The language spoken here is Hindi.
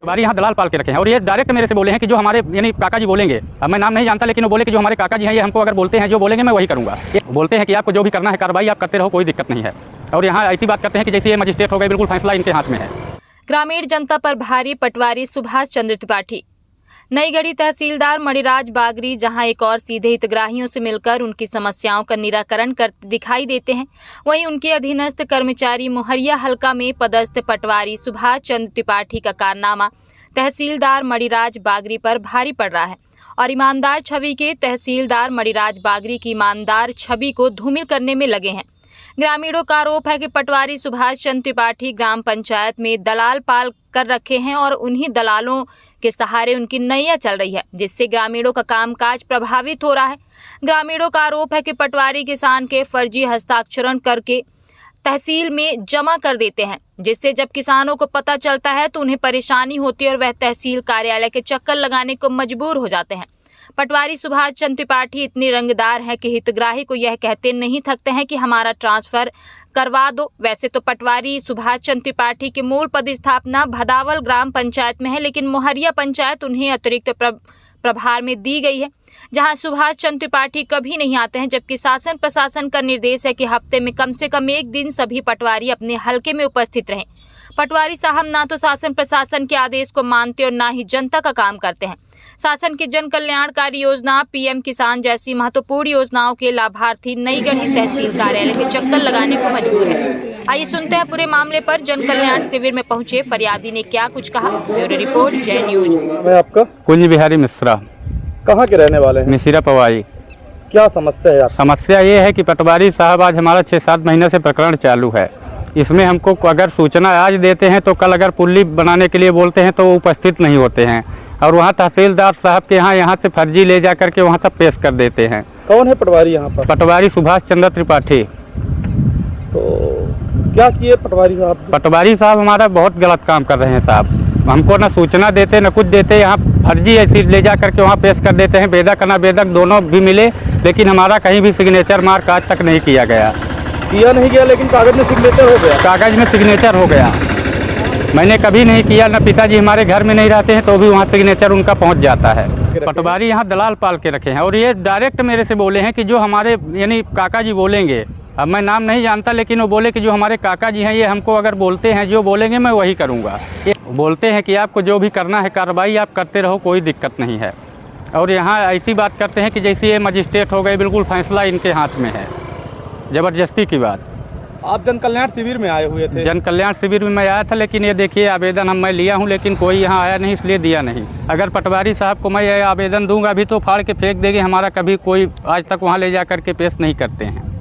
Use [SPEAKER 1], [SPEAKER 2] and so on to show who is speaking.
[SPEAKER 1] हमारे यहाँ दलाल पाल के रखे हैं और ये डायरेक्ट मेरे से बोले हैं कि जो हमारे यानी काका जी बोलेंगे, अब मैं नाम नहीं जानता लेकिन वो बोले कि जो हमारे काका जी हैं ये हमको अगर बोलते हैं जो बोलेंगे मैं वही करूँगा। ये बोलते हैं कि आपको जो भी करना है कार्रवाई आप करते रहो, कोई दिक्कत नहीं है। और यहाँ ऐसी बात करते हैं कि जैसे ये मजिस्ट्रेट हो गए, बिल्कुल फैसला इनके हाथ में है।
[SPEAKER 2] ग्रामीण जनता पर भारी पटवारी सुभाष चंद्र त्रिपाठी। नईगढ़ी तहसीलदार मणिराज बागरी जहां एक और सीधे हितग्राहियों से मिलकर उनकी समस्याओं का निराकरण करते दिखाई देते हैं, वहीं उनके अधीनस्थ कर्मचारी मोहरिया हल्का में पदस्थ पटवारी सुभाष चंद्र त्रिपाठी का कारनामा तहसीलदार मणिराज बागरी पर भारी पड़ रहा है और ईमानदार छवि के तहसीलदार मणिराज बागरी की ईमानदार छवि को धूमिल करने में लगे हैं। ग्रामीणों का आरोप है कि पटवारी सुभाष चंद्र त्रिपाठी ग्राम पंचायत में दलाल पाल कर रखे हैं और उन्हीं दलालों के सहारे उनकी नैया चल रही है, जिससे ग्रामीणों का कामकाज प्रभावित हो रहा है। ग्रामीणों का आरोप है कि पटवारी किसान के फर्जी हस्ताक्षरण करके तहसील में जमा कर देते हैं, जिससे जब किसानों को पता चलता है तो उन्हें परेशानी होती है और वह तहसील कार्यालय के चक्कर लगाने को मजबूर हो जाते हैं। पटवारी सुभाष चंद्र त्रिपाठी इतने रंगदार हैं कि हितग्राही को यह कहते नहीं थकते हैं कि हमारा ट्रांसफर करवा दो। वैसे तो पटवारी सुभाष चंद्र त्रिपाठी की मूल पदस्थापना भदावल ग्राम पंचायत में है, लेकिन मोहरिया पंचायत उन्हें अतिरिक्त प्रभार में दी गई है, जहां सुभाष चंद्र त्रिपाठी कभी नहीं आते हैं, जबकि शासन प्रशासन का निर्देश है कि हफ्ते में कम से कम एक दिन सभी पटवारी अपने हलके में उपस्थित रहें। पटवारी साहब ना तो शासन प्रशासन के आदेश को मानते और ना ही जनता का काम करते हैं। शासन की जन कल्याणकारी योजना, पीएम किसान जैसी महत्वपूर्ण योजनाओं के लाभार्थी नईगढ़ी तहसील कार्यालय के चक्कर लगाने को मजबूर है। आइए सुनते हैं पूरे मामले पर जन कल्याण शिविर में पहुंचे फरियादी ने क्या कुछ कहा। ब्यूरो रिपोर्ट, जय न्यूज।
[SPEAKER 3] मैं आपका
[SPEAKER 1] कुंज बिहारी मिश्रा।
[SPEAKER 3] कहाँ के रहने वाले हैं?
[SPEAKER 1] मिसिरा पवाई।
[SPEAKER 3] क्या समस्या है?
[SPEAKER 1] समस्या ये है कि पटवारी साहब आज हमारा 6-7 महीने से प्रकरण चालू है। इसमें हमको अगर सूचना आज देते हैं तो कल अगर पुल्ली बनाने के लिए बोलते हैं तो वो उपस्थित नहीं होते हैं और वहाँ तहसीलदार साहब के यहाँ से फर्जी ले जा करके वहाँ सब पेश कर देते हैं।
[SPEAKER 3] कौन है पटवारी यहाँ पर?
[SPEAKER 1] पटवारी सुभाष चंद्र त्रिपाठी।
[SPEAKER 3] तो क्या किए पटवारी साहब?
[SPEAKER 1] पटवारी साहब हमारा बहुत गलत काम कर रहे हैं साहब। हमको ना सूचना देते न कुछ देते, यहाँ फर्जी ऐसी ले जा करके वहाँ पेश कर देते हैं। बेदक अनाबेदक दोनों भी मिले, लेकिन हमारा कहीं भी सिग्नेचर मार्क आज तक नहीं किया गया।
[SPEAKER 3] किया नहीं गया, लेकिन कागज में सिग्नेचर हो गया।
[SPEAKER 1] कागज में सिग्नेचर हो गया। मैंने कभी नहीं किया, न पिताजी हमारे घर में नहीं रहते हैं तो भी वहाँ सिग्नेचर उनका पहुँच जाता है। पटवारी यहाँ दलाल पाल के रखे हैं और ये डायरेक्ट मेरे से बोले हैं कि जो हमारे यानी काका जी बोलेंगे, अब मैं नाम नहीं जानता लेकिन वो बोले कि जो हमारे काका जी हैं ये हमको अगर बोलते हैं जो बोलेंगे मैं वही करूँगा। ये बोलते हैं कि आपको जो भी करना है कार्रवाई आप करते रहो, कोई दिक्कत नहीं है। और यहाँ ऐसी बात करते हैं कि जैसे ये मजिस्ट्रेट हो गए, बिल्कुल फैसला इनके हाथ में है। ज़बरदस्ती की बात।
[SPEAKER 3] आप जन कल्याण शिविर में आए हुए थे?
[SPEAKER 1] जन कल्याण शिविर में मैं आया था, लेकिन ये देखिए आवेदन मैं लिया हूँ लेकिन कोई यहाँ आया नहीं, इसलिए दिया नहीं। अगर पटवारी साहब को मैं ये आवेदन दूंगा अभी तो फाड़ के फेंक देंगे। हमारा कभी कोई आज तक वहाँ ले जा कर के पेश नहीं करते हैं।